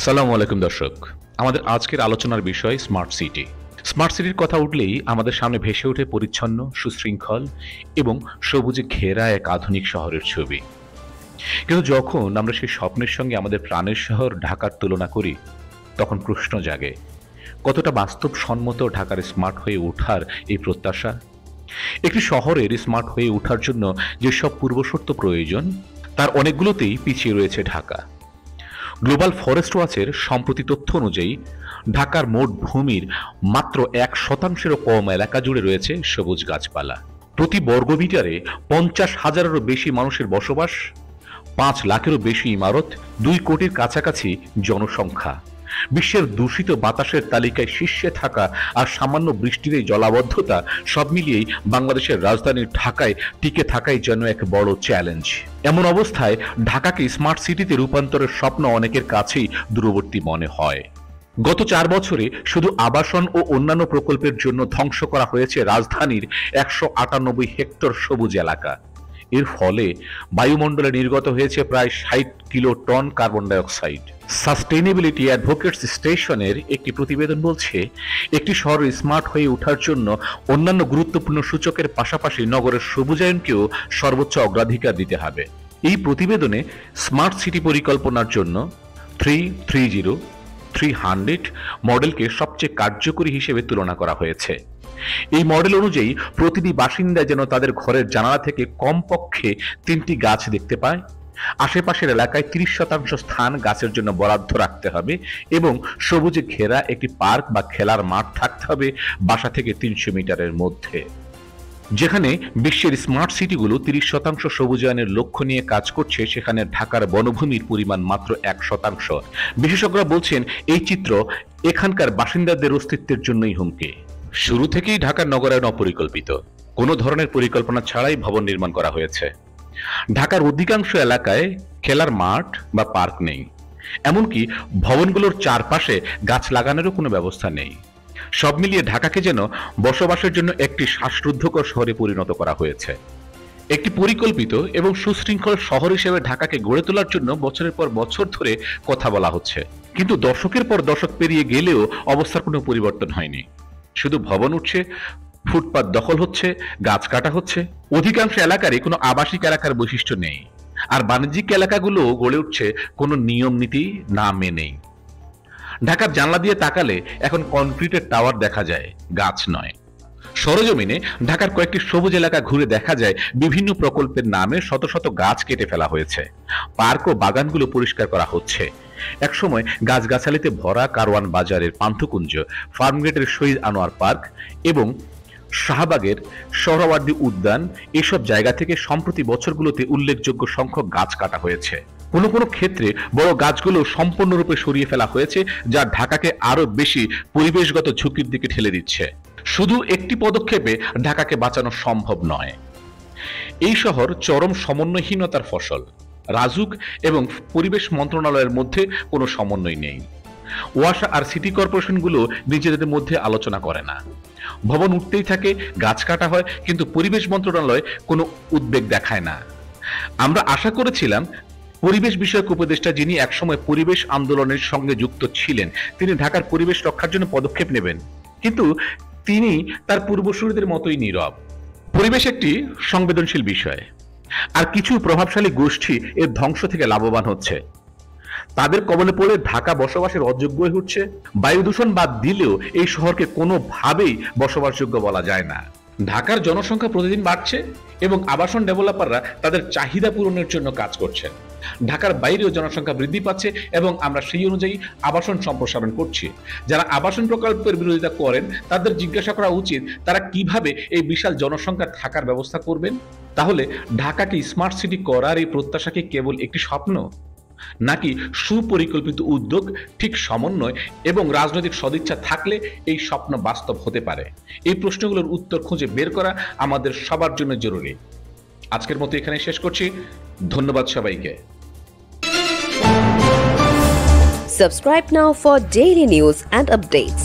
সালামু আলাইকুম দর্শক, আমাদের আজকের আলোচনার বিষয় স্মার্ট সিটি। স্মার্ট সিটির কথা উঠলেই আমাদের সামনে ভেসে ওঠে পরিচ্ছন্ন, সুশৃঙ্খল এবং সবুজে ঘেরা এক আধুনিক শহরের ছবি। কিন্তু যখন আমরা সেই স্বপ্নের সঙ্গে আমাদের প্রাণের শহর ঢাকার তুলনা করি, তখন প্রশ্ন জাগে, কতটা বাস্তবসম্মত ঢাকার স্মার্ট হয়ে ওঠার এই প্রত্যাশা। একটি শহরের স্মার্ট হয়ে ওঠার জন্য যেসব পূর্বশর্ত প্রয়োজন, তার অনেকগুলোতেই পিছিয়ে রয়েছে ঢাকা। গ্লোবাল ফরেস্ট ওয়াচের সম্প্রতি তথ্য অনুযায়ী ঢাকার মোট ভূমির মাত্র 1%-এরও কম এলাকা জুড়ে রয়েছে সবুজ গাছপালা। প্রতি বর্গমিটারে 50,000-এরও বেশি মানুষের বসবাস, 5 লাখেরও বেশি ইমারত, 2 কোটির কাছাকাছি জনসংখ্যা। বিশ্বের দূষিত বাতাসের তালিকায় শীর্ষে থাকা আর সামান্য বৃষ্টির এই জলাবদ্ধতা, সব মিলিয়েই বাংলাদেশের রাজধানী ঢাকায় টিকে থাকাই যেন এক বড় চ্যালেঞ্জ। এমন অবস্থায় ঢাকাকে স্মার্ট সিটিতে রূপান্তরের স্বপ্ন অনেকের কাছেই দূরবর্তী মনে হয়। গত 4 বছরে শুধু আবাসন ও অন্যান্য প্রকল্পের জন্য ধ্বংস করা হয়েছে রাজধানীর 198 হেক্টর সবুজ এলাকা। এর ফলে বায়ুমণ্ডলে নির্গত হয়েছে প্রায় 60 kiloton carbon dioxide. Sustainability advocates স্টেশনের একটি প্রতিবেদন বলছে, একটি শহর স্মার্ট হয়ে ওঠার জন্য অন্যান্য গুরুত্বপূর্ণ সূচকের পাশাপাশি নগরের সবুজায়নকেও সর্বোচ্চ অগ্রাধিকার দিতে হবে। এই প্রতিবেদনে স্মার্ট সিটি পরিকল্পনার জন্য 300 মডেলকে সবচেয়ে কার্যকরী হিসেবে তুলনা করা হয়েছে। এই মডেল অনুযায়ী প্রতিটি বাসিন্দা যেন তাদের ঘরের জানালা থেকে কমপক্ষে 3টি গাছ দেখতে পায়, আশেপাশের এলাকায় 30% স্থান গাছের জন্য বরাদ্দ রাখতে হবে এবং সবুজে ঘেরা একটি পার্ক বা খেলার মাঠ থাকতে হবে বাসা থেকে 300 মিটারের মধ্যে। যেখানে বিশ্বের স্মার্ট সিটিগুলো 30% সবুজায়নের লক্ষ্য নিয়ে কাজ করছে, সেখানে ঢাকার বনভূমির পরিমাণ মাত্র 1%। বিশেষজ্ঞরা বলছেন, এই চিত্র এখানকার বাসিন্দাদের অস্তিত্বের জন্যই হুমকি। শুরু থেকেই ঢাকার নগরায়ন অপরিকল্পিত, কোনো ধরনের পরিকল্পনা ছাড়াই ভবন নির্মাণ করা হয়েছে। ঢাকার অধিকাংশ এলাকায় খেলার মাঠ বা পার্ক নেই, এমনকি ভবনগুলোর চারপাশে গাছ লাগানোরও কোনো ব্যবস্থা নেই। সব মিলিয়ে ঢাকাকে যেন বসবাসের জন্য একটি শ্বাসরুদ্ধকর শহরে পরিণত করা হয়েছে। একটি পরিকল্পিত এবং সুশৃঙ্খল শহর হিসেবে ঢাকাকে গড়ে তোলার জন্য বছরের পর বছর ধরে কথা বলা হচ্ছে, কিন্তু দশকের পর দশক পেরিয়ে গেলেও অবস্থার কোনো পরিবর্তন হয়নি। শুধু ভবন উঠছে, ফুটপাত দখল হচ্ছে, গাছ কাটা হচ্ছে। অধিকাংশ এলাকারই কোনো আবাসিক এলাকার বৈশিষ্ট্য নেই, আর বাণিজ্যিক এলাকাগুলো গড়ে উঠছে কোনো নিয়ম নীতি না মেনেই। ঢাকার জানলা দিয়ে তাকালে এখন কনক্রিটের টাওয়ার দেখা যায়, গাছ নয়। সরেজমিনে ঢাকার কয়েকটি সবুজ এলাকা ঘুরে দেখা যায় বিভিন্ন প্রকল্পের নামে শত শত গাছ কেটে ফেলা হয়েছে। পার্ক ও বাগানগুলো পরিষ্কার করা হচ্ছে। একসময় গাছগাছালিতে ভরা কারওয়ান বাজারের পান্থকুঞ্জ, ফার্মগেটের শহীদ আনোয়ার পার্ক এবং শাহবাগের সোহরাওয়ার্দী উদ্যান, এসব জায়গা থেকে সম্প্রতি বছরগুলোতে উল্লেখযোগ্য সংখ্যক গাছ কাটা হয়েছে। কোনো কোনো ক্ষেত্রে বড় গাছগুলো সম্পূর্ণরূপে সরিয়ে ফেলা হয়েছে, যা ঢাকাকে আরো বেশি পরিবেশগত ঝুঁকির দিকে ঠেলে দিচ্ছে। শুধু একটি পদক্ষেপে ঢাকাকে বাঁচানো সম্ভব নয়। এই শহর চরম সমন্বয়হীনতার ফসল। রাজুক এবং পরিবেশ মন্ত্রণালয়ের মধ্যে কোনো সমন্বয় নেই। ওয়াসা আর সিটি কর্পোরেশনগুলো নিজেদের মধ্যে আলোচনা করে না। ভবন উঠতেই থাকে, গাছ কাটা হয়, কিন্তু পরিবেশ মন্ত্রণালয় কোনো উদ্বেগ দেখায় না। আমরা আশা করেছিলাম পরিবেশ বিষয়ক উপদেষ্টা, যিনি একসময় পরিবেশ আন্দোলনের সঙ্গে যুক্ত ছিলেন, তিনি ঢাকার পরিবেশ রক্ষার জন্য পদক্ষেপ নেবেন, কিন্তু তিনি তার পূর্বসূরীদের মতোই নীরব। পরিবেশ একটি সংবেদনশীল বিষয়, আর কিছু প্রভাবশালী গোষ্ঠী এর ধ্বংস থেকে লাভবান হচ্ছে। তাদের কবলে পড়ে ঢাকা বসবাসের অযোগ্য হয়ে উঠছে। বায়ু দূষণ বাদ দিলেও এই শহরকে কোনোভাবেই বসবাসযোগ্য বলা যায় না। ঢাকার জনসংখ্যা প্রতিদিন বাড়ছে এবং আবাসন ডেভেলপাররা তাদের চাহিদা পূরণের জন্য কাজ করছেন। ঢাকার বাইরেও জনসংখ্যা বৃদ্ধি পাচ্ছে এবং আমরা সেই অনুযায়ী আবাসন সম্প্রসারণ করছি। যারা আবাসন প্রকল্পের বিরোধিতা করেন, তাদের জিজ্ঞাসা করা উচিত তারা কিভাবে এই বিশাল জনসংখ্যা থাকার ব্যবস্থা করবেন। তাহলে ঢাকাকে স্মার্ট সিটি করার এই প্রত্যাশা কি কেবল একটি স্বপ্ন, নাকি সুপরিকল্পিত উদ্যোগ, ঠিক সমন্বয় এবং রাজনৈতিক সদিচ্ছা থাকলে এই স্বপ্ন বাস্তব হতে পারে? এই প্রশ্নগুলোর উত্তর খুঁজে বের করা আমাদের সবার জন্য জরুরি। আজকের মতো এখানে শেষ করছি। ধন্যবাদ সবাইকে। Subscribe now for daily news and updates.